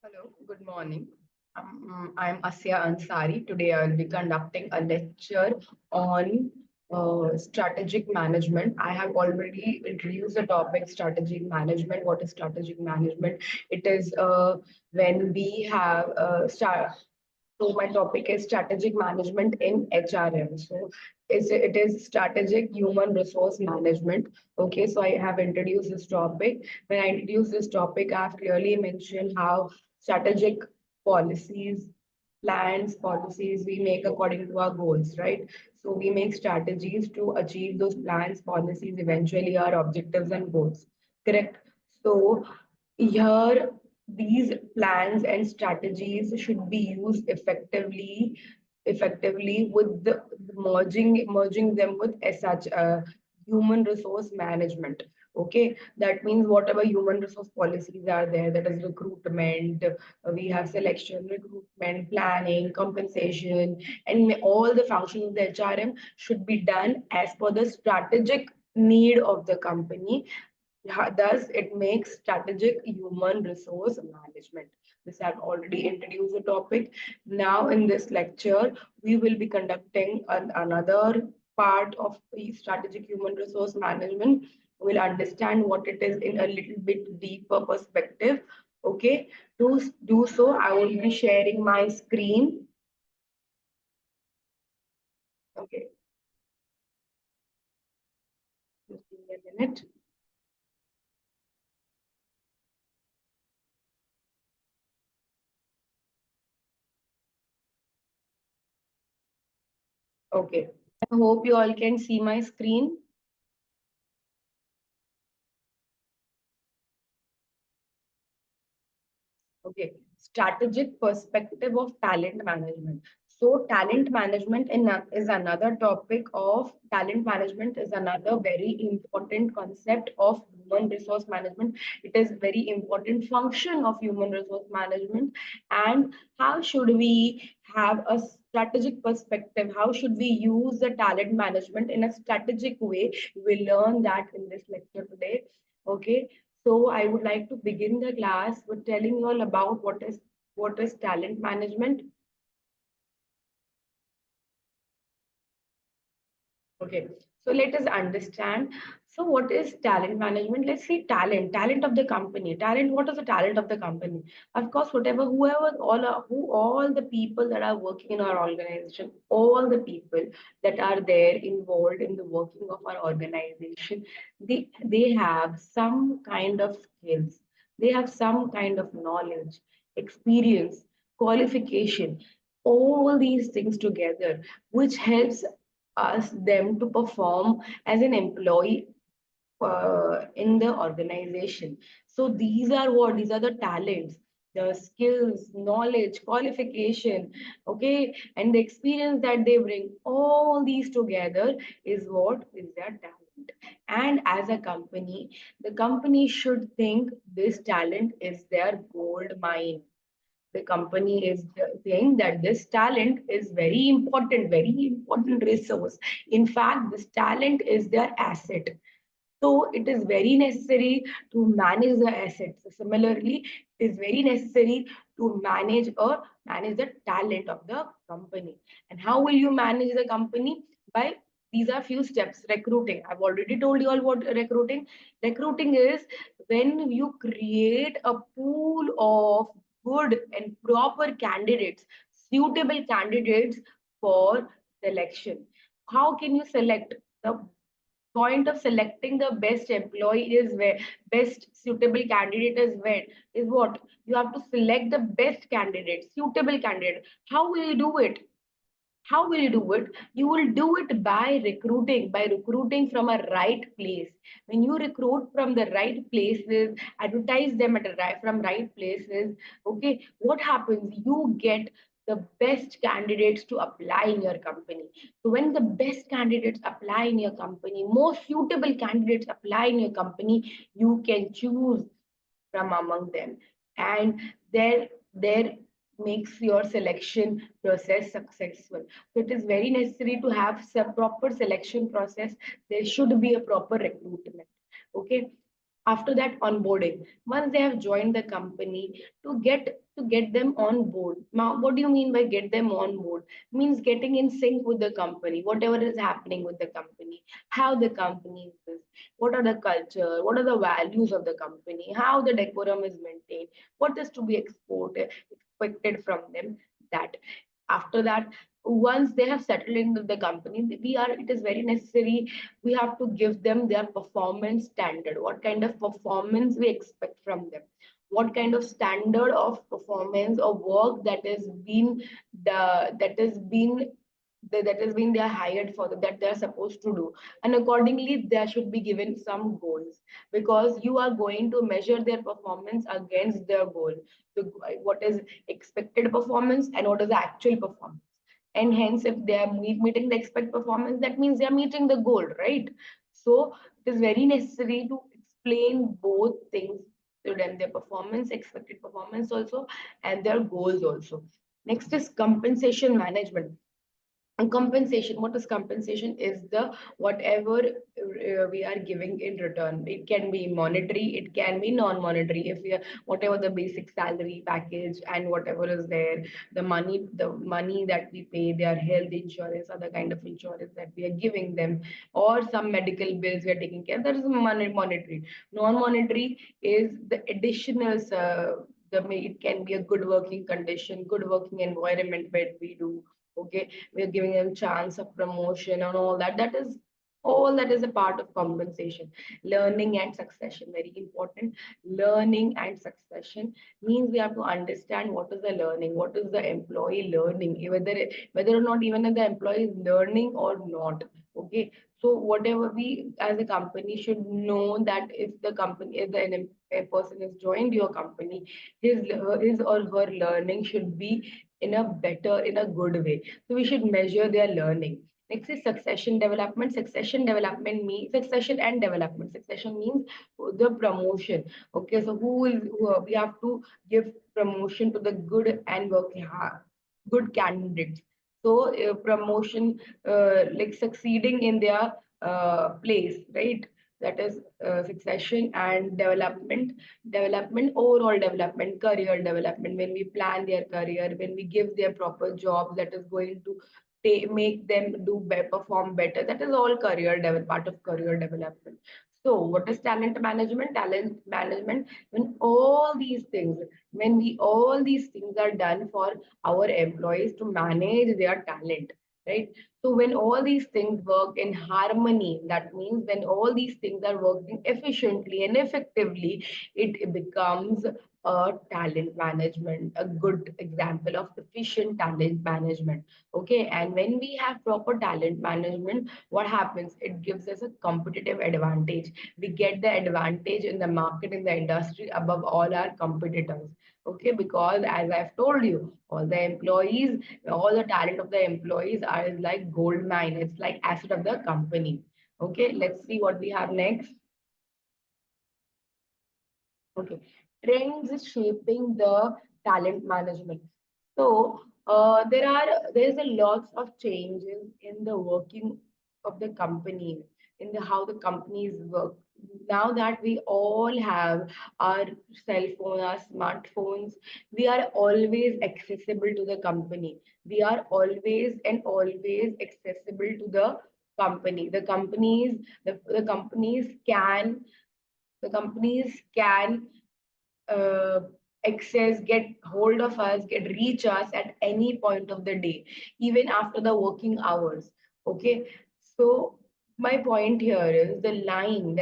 Hello, good morning. I'm Asya Ansari. Today I will be conducting a lecture on strategic management. I have already introduced the topic strategic management. What is strategic management? It is when we have so my topic is strategic management in HRM. So it is strategic human resource management. Okay, so I have introduced this topic. When I introduce this topic, I have clearly mentioned how strategic policies, plans, policies we make according to our goals, right? So we make strategies to achieve those plans, policies, eventually our objectives and goals. Correct. So here these plans and strategies should be used effectively with the merging them with such human resource management. Okay, that means whatever human resource policies are there, that is recruitment, we have selection, recruitment, planning, compensation, and all the functions of the HRM should be done as per the strategic need of the company. Thus, it makes strategic human resource management. This I've already introduced the topic. Now, in this lecture, we will be conducting another part of the strategic human resource management. We'll understand what it is in a little bit deeper perspective. Okay, to do so, I will be sharing my screen. Okay, just give me a minute. Okay, I hope you all can see my screen. Okay, strategic perspective of talent management. So talent management is another topic of talent management is another very important concept of human resource management. It is very important function of human resource management. And how should we have a strategic perspective? How should we use the talent management in a strategic way? We learn that in this lecture today. Okay, so I would like to begin the class with telling you all about what is talent management. Okay, so let us understand. So, what is talent management? Let's see talent of the company. Talent, what is the talent of the company? Of course, whoever, all the people that are working in our organization, all the people that are there involved in the working of our organization, they have some kind of skills, they have some kind of knowledge, experience, qualification, all these things together, which helps ask them to perform as an employee in the organization. So these are what? These are the talents, the skills, knowledge, qualification, okay, and the experience that they bring. All these together is what is their talent. And as a company, the company should think this talent is their gold mine. The company is saying that this talent is very important resource. In fact, this talent is their asset. So it is very necessary to manage the assets. Similarly, it is very necessary to manage the talent of the company. And how will you manage the company? By these are few steps. Recruiting. I've already told you all what recruiting. Recruiting is when you create a pool of good and proper candidates, suitable candidates for selection. How can you select? The point of selecting the best employee is where best suitable candidate is what you have to select the best candidate, suitable candidate. How will you do it? How will you do it? You will do it by recruiting from a right place. When you recruit from the right places, advertise them from right places, okay, what happens? You get the best candidates to apply in your company. So when the best candidates apply in your company, most suitable candidates apply in your company, you can choose from among them. And there makes your selection process successful. So it is very necessary to have some proper selection process. There should be a proper recruitment. Okay. After that, onboarding. Once they have joined the company, to get them on board. Now, what do you mean by get them on board? Means getting in sync with the company, whatever is happening with the company, how the company is, what are the culture, what are the values of the company, how the decorum is maintained, what is to be expected from them. That after that, once they have settled into the company, it is very necessary, we have to give them their performance standard, what kind of performance we expect from them, what kind of standard of performance or work that has been the that has been they are hired for, that they are supposed to do, and accordingly there should be given some goals, because you are going to measure their performance against their goal, the, what is expected performance and what is the actual performance. And hence, if they are meeting the expected performance, that means they are meeting the goal, right? So it is very necessary to explain both things to them, their performance, expected performance also, and their goals also. Next is compensation management. And compensation, what is compensation? Is the whatever we are giving in return. It can be monetary, it can be non-monetary. If we are, whatever the basic salary package and whatever is there, the money that we pay, their health insurance, other kind of insurance that we are giving them, or some medical bills we are taking care, that is monetary. Non-monetary is the additional it can be a good working condition, good working environment where we do. Okay, we're giving them chance of promotion and all that is a part of compensation. Learning and succession, very important. Learning and succession means we have to understand what is the learning, what is the employee learning, whether or not even if the employee is learning or not. Okay, so whatever we as a company should know, that if the company if a person has joined your company, his or her learning should be in a good way. So we should measure their learning. Next is succession development. Succession and development. Succession means the promotion. Okay, so we have to give promotion to the good and working hard, good candidates. So promotion, like succeeding in their place, right? That is succession and development. Overall development, career development, when we plan their career, when we give their proper job that is going to make them perform better, that is all part of career development. So what is talent management? Talent management, when all these things are done for our employees to manage their talent, right? So when all these things work in harmony, that means when all these things are working efficiently and effectively, it becomes a talent management, a good example of efficient talent management. Okay, and when we have proper talent management, what happens? It gives us a competitive advantage. We get the advantage in the market, in the industry above all our competitors. Okay, because as I've told you, all the talent of the employees are like gold mine. It's like asset of the company. Okay, let's see what we have next. Okay, trends is shaping the talent management. So there's a lots of changes in the working of the company, in the how the companies work. Now that we all have our cell phone, our smartphones, we are always accessible to the company. We are always accessible to the company. The companies can the companies can uh, access, get hold of us, get reach us at any point of the day, even after the working hours. Okay, so my point here is the line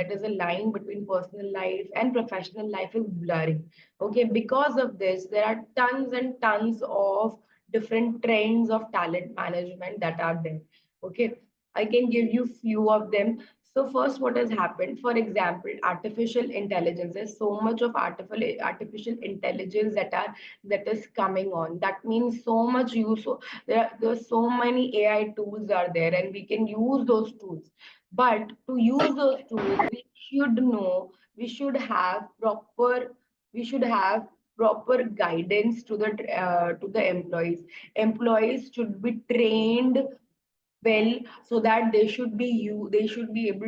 between personal life and professional life is blurring. Okay, because of this, there are tons and tons of different trends of talent management that are there. Okay, I can give you few of them. So first, what has happened? For example, artificial intelligence. There's so much of artificial intelligence that is coming on. That means so much use. So there's so many AI tools are there, and we can use those tools. But to use those tools, we should have proper guidance to the employees. Employees should be trained well, so that they should be able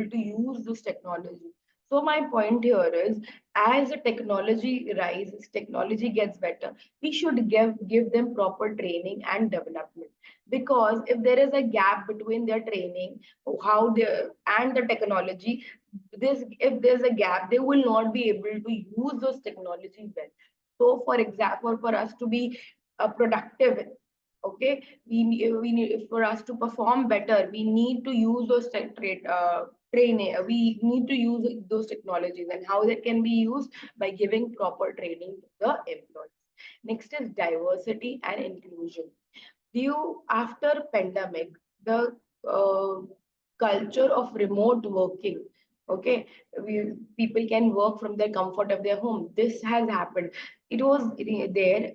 to use this technology. So my point here is, as the technology rises, technology gets better, we should give them proper training and development. Because if there is a gap between their training, how they and the technology, this if there's a gap, they will not be able to use those technologies well. So, for example, for us to be productive, okay, we need, for us to perform better, we need to use those training. We need to use those technologies, and how that can be used by giving proper training to the employees. Next is diversity and inclusion. Due after pandemic, the uh, culture of remote working, okay, people can work from the comfort of their home. This has happened. It was there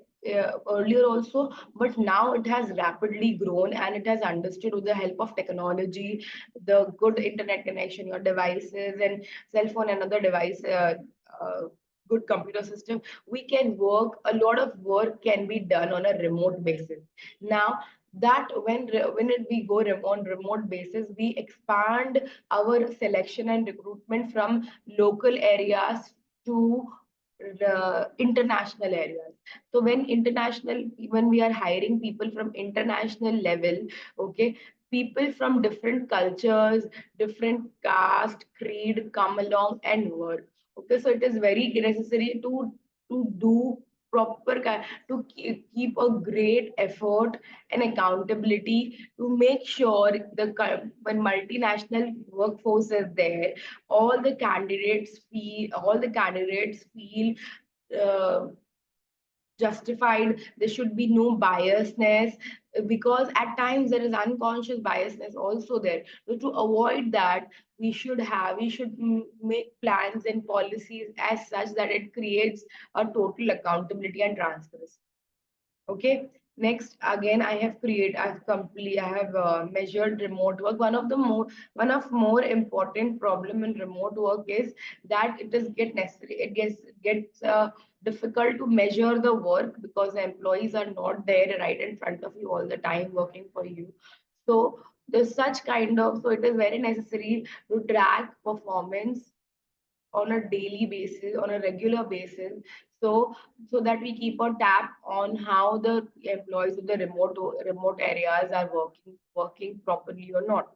earlier also, but now it has rapidly grown, and it has understood with the help of technology, the good internet connection, your devices and cell phone and other device, uh, good computer system, we can work. A lot of work can be done on a remote basis now. That we go on remote basis, we expand our selection and recruitment from local areas to the international areas. So when we are hiring people from international level, okay, people from different cultures, different caste, creed come along and work. Okay, so it is very necessary to do to keep a great effort and accountability to make sure when multinational workforce is there, all the candidates feel uh, justified. There should be no biasness, because at times there is unconscious biasness also there. So to avoid that, we should make plans and policies as such that it creates a total accountability and transparency. Okay. Next, again, I have measured remote work. One of more important problem in remote work is that it gets difficult to measure the work, because the employees are not there right in front of you all the time working for you. So there's such kind of, so it is very necessary to track performance on a daily basis, on a regular basis. So that we keep a tab on how the employees of the remote areas are working properly or not.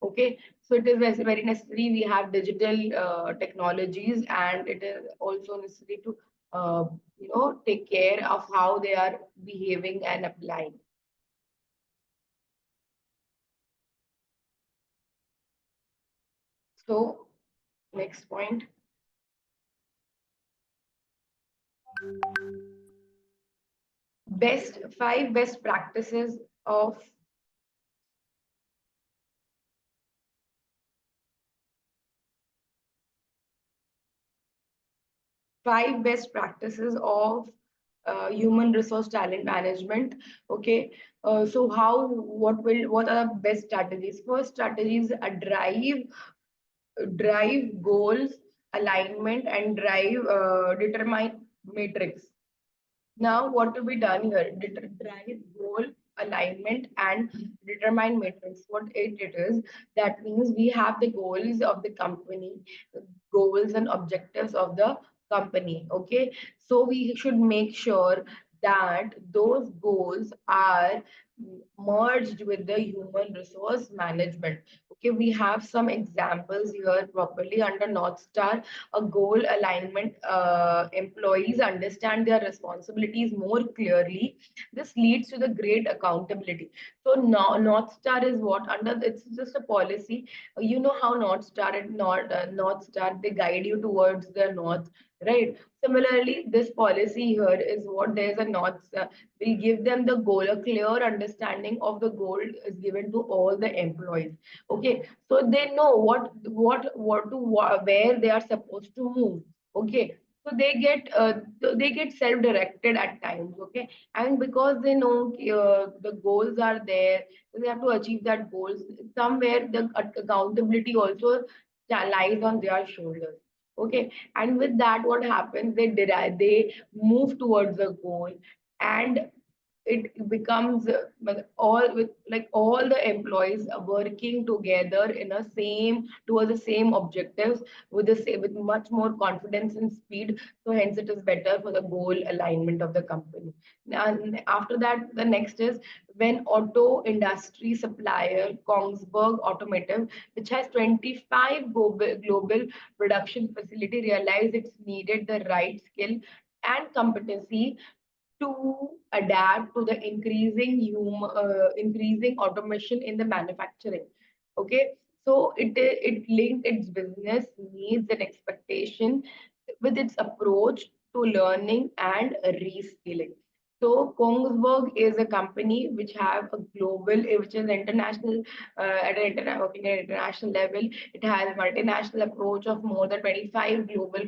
Okay, so it is very necessary we have digital technologies, and it is also necessary to take care of how they are behaving and applying. So next point, best practices of five best practices of human resource talent management. Okay, so what are the best strategies? First strategy is a drive goals, alignment, and drive determine matrix. Now, what to be done here? Drive goal alignment and determine matrix. What it is, that means we have the goals of the company, goals and objectives of the company. Okay, so we should make sure that those goals are merged with the human resource management. Okay, we have some examples here properly under North Star. A goal alignment, employees understand their responsibilities more clearly. This leads to the great accountability. So now North Star is what, under, it's just a policy. You know how North Star, they guide you towards the north, right? Similarly, this policy here is what, there's a North Star. We give them the goal, a clear understanding of the goal is given to all the employees. Okay, so they know where they are supposed to move. Okay, so they get self directed at times. Okay, and because they know the goals are there, they have to achieve that goals. Somewhere the accountability also lies on their shoulders. Okay, and with that, what happens, they move towards the goal, and it becomes all with like all the employees are working together in a same towards the same objectives with the same with much more confidence and speed. So hence it is better for the goal alignment of the company. And after that, the next is when auto industry supplier Kongsberg Automotive, which has 25 global production facility, realized it's needed the right skill and competency to adapt to the increasing automation in the manufacturing. Okay, so it linked its business needs and expectation with its approach to learning and reskilling. So Kongsberg is a company which have a global, which is international, working at international level. It has multinational approach of more than 25 global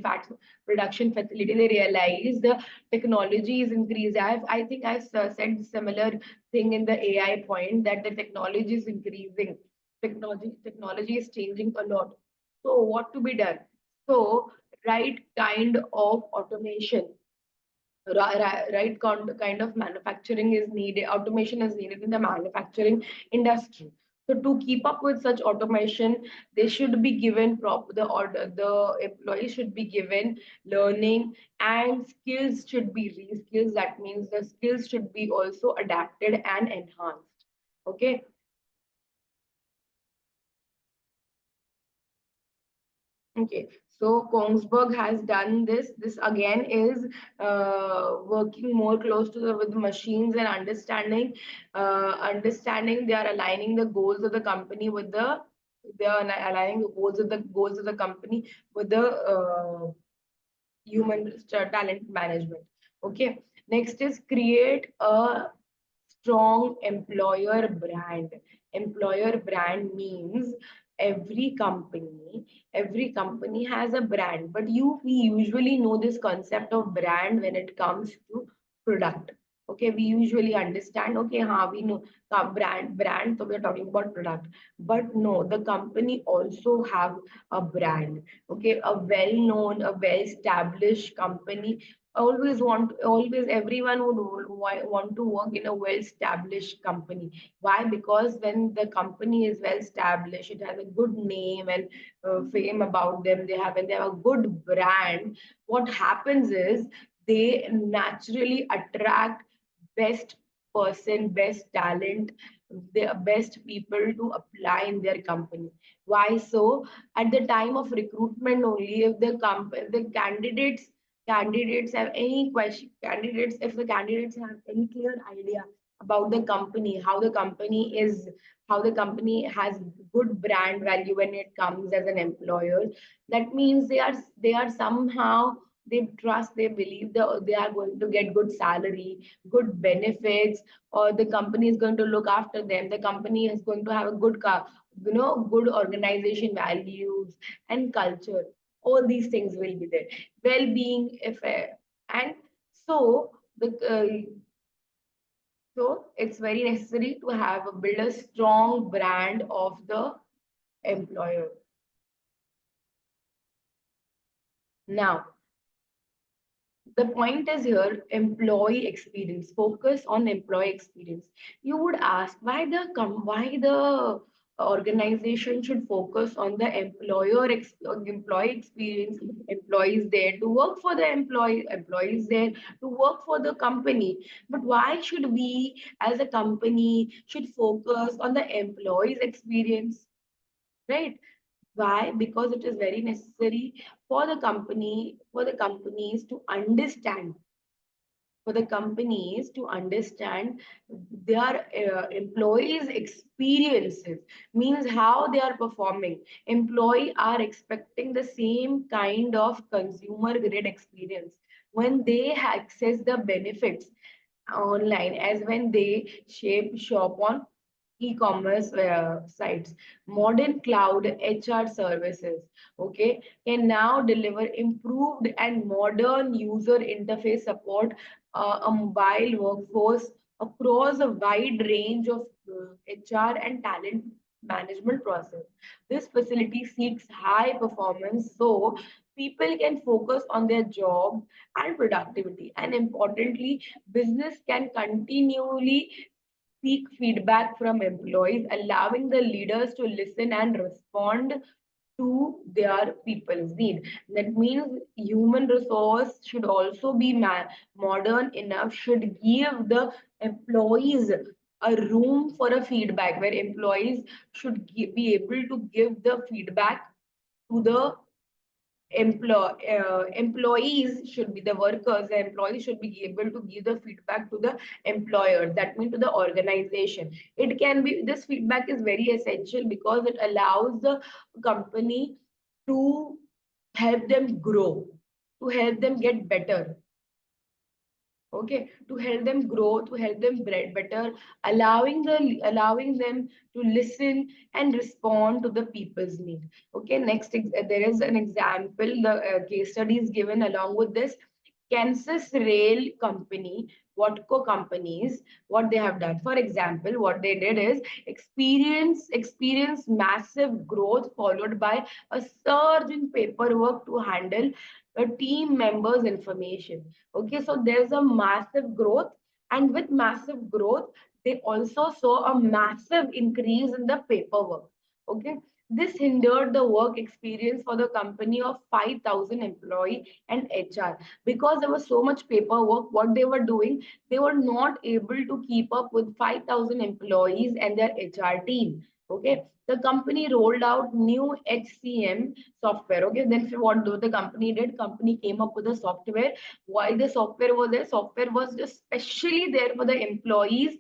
production facility. They realize the technology is increased. I think I've said similar thing in the AI point that the technology is increasing. Technology is changing a lot. So what to be done? So right kind of automation, right kind of manufacturing is needed, automation is needed in the manufacturing industry. So to keep up with such automation, they should be given the order, the employees should be given learning, and skills should be reskills. That means the skills should be also adapted and enhanced. Okay. Okay, so Kongsberg has done this. This again is working more close to with machines and understanding they are aligning the goals of the company with they are aligning the goals of the company with the human talent management. Okay, next is create a strong employer brand. Employer brand means every company has a brand, but we usually know this concept of brand when it comes to product. Okay, we usually understand, okay, we know brand, so we're talking about product. But no, the company also have a brand. Okay, a well known, a well established company always everyone would want to work in a well established company. Why? Because when the company is well established, it has a good name and fame about them, they have a good brand. What happens is they naturally attract best best talent, the best people to apply in their company. Why so? At the time of recruitment only, if the candidates have any question, candidates if the candidates have any clear idea about the company, how the company has good brand value when it comes as an employer, that means they are somehow, they trust, they believe they are going to get good salary, good benefits, or the company is going to look after them, the company is going to have a good organization values and culture. All these things will be there, well-being, if and so the so it's very necessary to build a strong brand of the employer. Now, the point is here, employee experience, focus on employee experience. You would ask why the organization should focus on the employee experience, employees there to work for the employees there to work for the company. But why should we as a company should focus on the employees experience, right? Why? Because it is very necessary for the companies to understand, their employees experiences, means how they are performing. Employee are expecting the same kind of consumer grade experience when they access the benefits online as when they shop on e-commerce sites. Modern cloud HR services, okay, can now deliver improved and modern user interface support, a mobile workforce across a wide range of HR and talent management process. This facility seeks high performance, so people can focus on their job and productivity. And importantly, business can continually seek feedback from employees, allowing the leaders to listen and respond to their people's need. That means human resource should also be modern enough, should give the employees a room for a feedback where employees should be able to give the feedback to the employees should be the workers, the employees should be able to give the feedback to the employers, that means to the organization. It can be, this feedback is very essential because it allows the company to help them grow, to help them get better. Okay, to help them grow, to help them better, allowing them to listen and respond to the people's need. Okay, next there is an example, the case study is given along with this. Kansas Rail Company, Watco companies, what they have done. For example, what they did is experience massive growth followed by a surge in paperwork to handle the team members' information. Okay, so there's a massive growth, and with massive growth, they also saw a massive increase in the paperwork. Okay, this hindered the work experience for the company of 5,000 employee and HR because there was so much paperwork. What they were doing, they were not able to keep up with 5,000 employees and their HR team. Okay, the company rolled out new HCM software. Okay, then what the company did? Company came up with a software. Why the software was there? Software was just specially there for the employees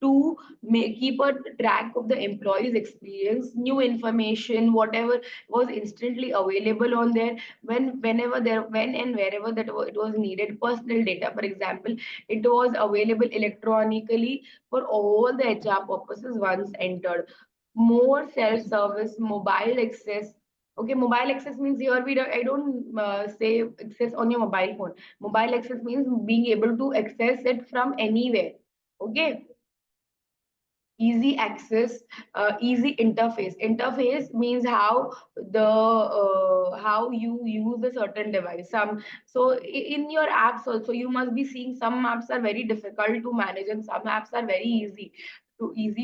to keep a track of the employees experience, new information, whatever was instantly available on there, whenever there, when and wherever that it was needed. Personal data, for example, it was available electronically for all the HR purposes once entered. More self-service, mobile access. Okay, mobile access means here I don't say access on your mobile phone. Mobile access means being able to access it from anywhere. Okay, easy access, easy interface. Interface means how you use a certain device. In your apps also, you must be seeing some apps are very difficult to manage and some apps are very easy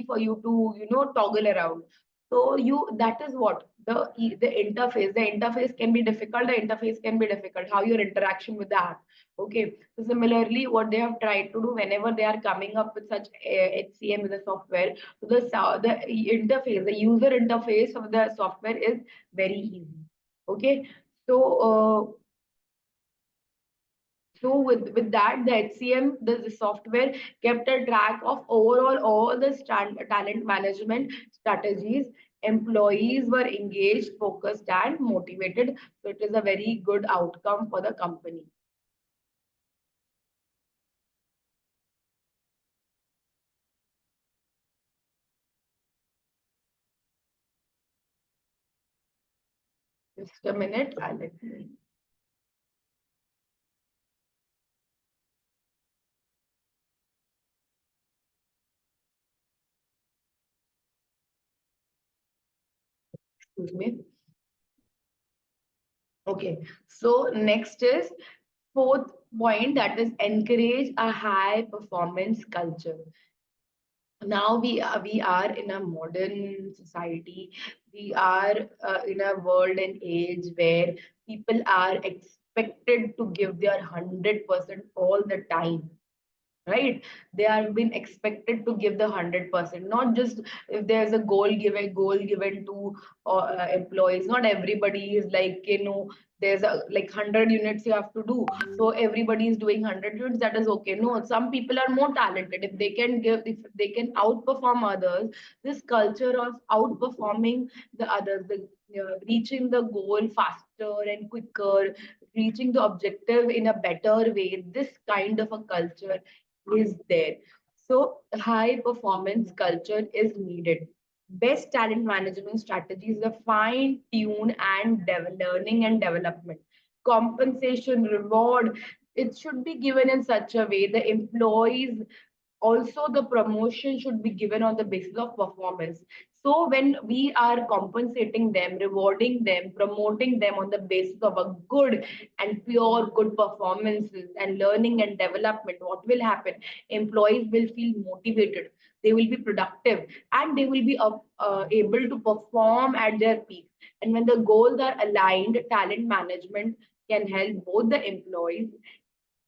for you to toggle around. So you, that is what the interface can be difficult, the interface can be difficult, how your interaction with the app. Okay, so similarly, what they have tried to do whenever they are coming up with such HCM with the software, so the interface, the user interface of the software is very easy. Okay, so with that, the HCM, the software kept a track of overall all the talent management strategies. Employees were engaged, focused, and motivated. So it is a very good outcome for the company. Just a minute, I'll let me. Excuse me. Okay, so next is fourth point, that is encourage a high performance culture. Now we are in a modern society. We are in a world and age where people are expected to give their 100% all the time, right? They are being expected to give the 100%, not just if there's a goal given to employees. Not everybody is like, there's a like 100 units you have to do, so everybody is doing 100 units, that is okay. No, some people are more talented. If they can give, if they can outperform others, this culture of outperforming the others, reaching the goal faster and quicker, reaching the objective in a better way, this kind of a culture is there. So high performance culture is needed. Best talent management strategies are fine tune and learning and development. Compensation, reward, it should be given in such a way the employees, also the promotion should be given on the basis of performance. So when we are compensating them, rewarding them, promoting them on the basis of a good and pure good performances and learning and development, what will happen? Employees will feel motivated, they will be productive, and they will be able to perform at their peak. And when the goals are aligned, talent management can help both the employees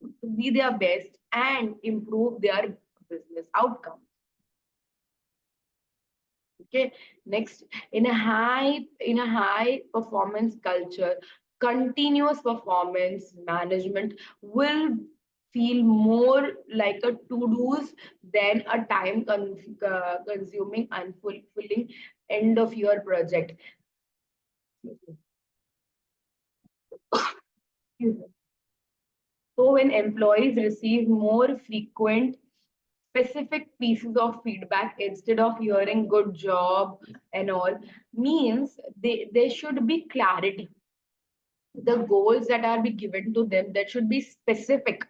to be their best and improve their business outcome. Okay, next, in a high performance culture, continuous performance management will feel more like a to-dos than a consuming and fulfilling end of year project. So when employees receive more frequent specific pieces of feedback instead of hearing good job and all, means there should be clarity. The goals that are be given to them, that should be specific.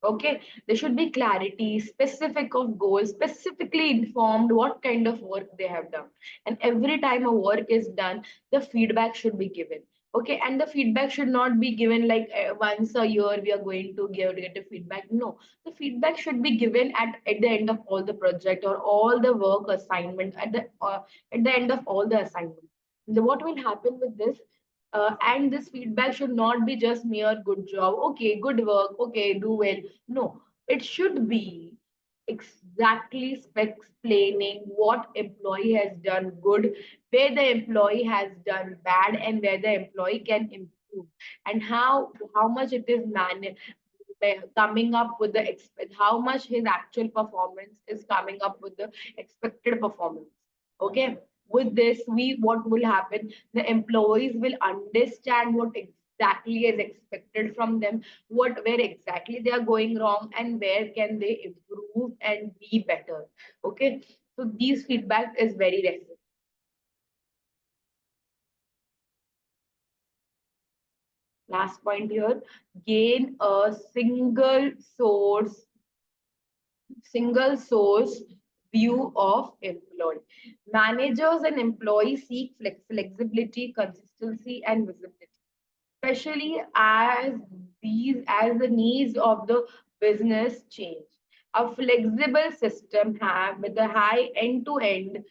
Okay, there should be clarity, specific of goals, specifically informed what kind of work they have done. And every time a work is done, the feedback should be given. Okay, and the feedback should not be given like once a year we are going to get a feedback. No, the feedback should be given at the end of all the project or all the work assignment, at the end of all the assignment. What will happen with this? And this feedback should not be just mere good job, okay, good work, okay, do well. No, it should be exactly explaining what employee has done good, where the employee has done bad, and where the employee can improve, and how much it is coming up with the expect, how much his actual performance is coming up with the expected performance. Okay, with this, we what will happen? The employees will understand what exactly is expected from them, what where exactly they are going wrong, and where can they improve and be better. Okay, so these feedback is very necessary. Last point here, gain a single source view of employee. Managers and employees seek flexibility, consistency, and visibility, especially as the needs of the business change. A flexible system have with a high end-to-end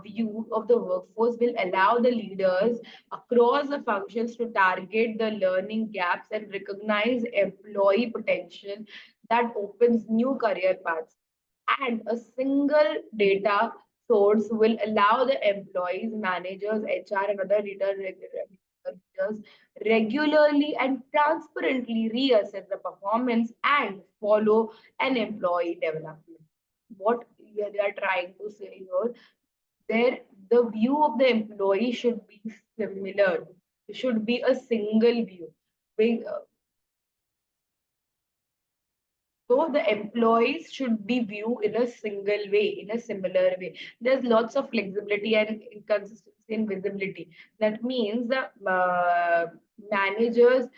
view of the workforce will allow the leaders across the functions to target the learning gaps and recognize employee potential that opens new career paths. And a single data source will allow the employees, managers, HR, and other leaders regularly and transparently reassess the performance and follow an employee development. What they are trying to say here, there the view of the employee should be similar. It should be a single view. So the employees should be viewed in a single way, in a similar way. There's lots of flexibility and consistency and visibility. That means the managers,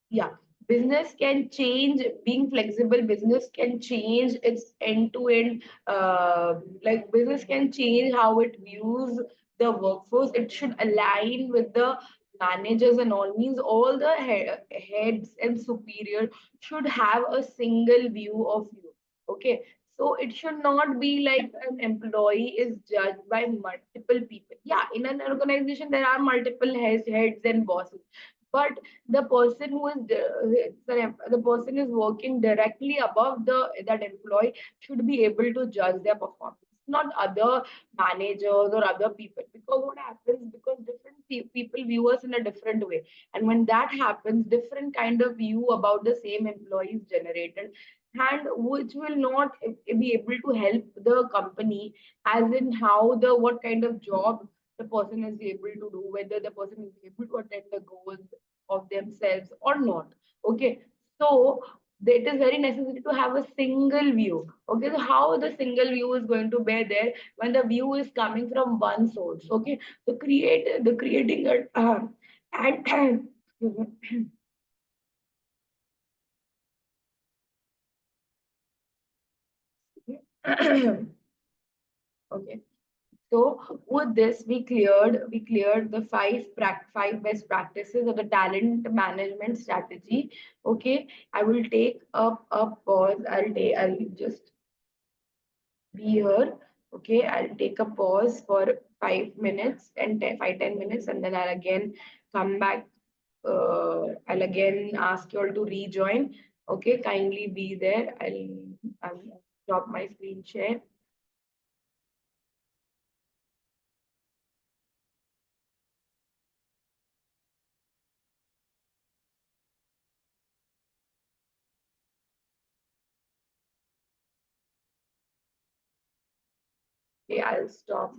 yeah, business can change. Being flexible, business can change its end-to-end. Like business can change how it views the workforce. It should align with the managers and all, means all the heads and superior should have a single view of you. Okay, so it should not be like an employee is judged by multiple people. Yeah, in an organization there are multiple heads and bosses, but the person who is the person is working directly above the that employee should be able to judge their performance, not other managers or other people. Because what happens, because different people view us in a different way, and when that happens, different kind of view about the same employee is generated, and which will not be able to help the company, as in how the what kind of job the person is able to do, whether the person is able to attend the goals of themselves or not. Okay, so it is very necessary to have a single view. Okay, so how the single view is going to bear there when the view is coming from one source. Okay, so creating a and Okay. So with this, we cleared the five best practices of the talent management strategy. Okay, I will take a pause. I'll just be here. Okay, I'll take a pause for 5 minutes and 5-10 minutes, and then I'll again come back. I'll again ask you all to rejoin. Okay, kindly be there. I'll stop my screen share. Okay, I'll stop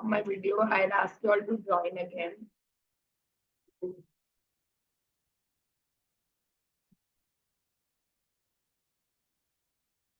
my video. I'll ask you all to join again.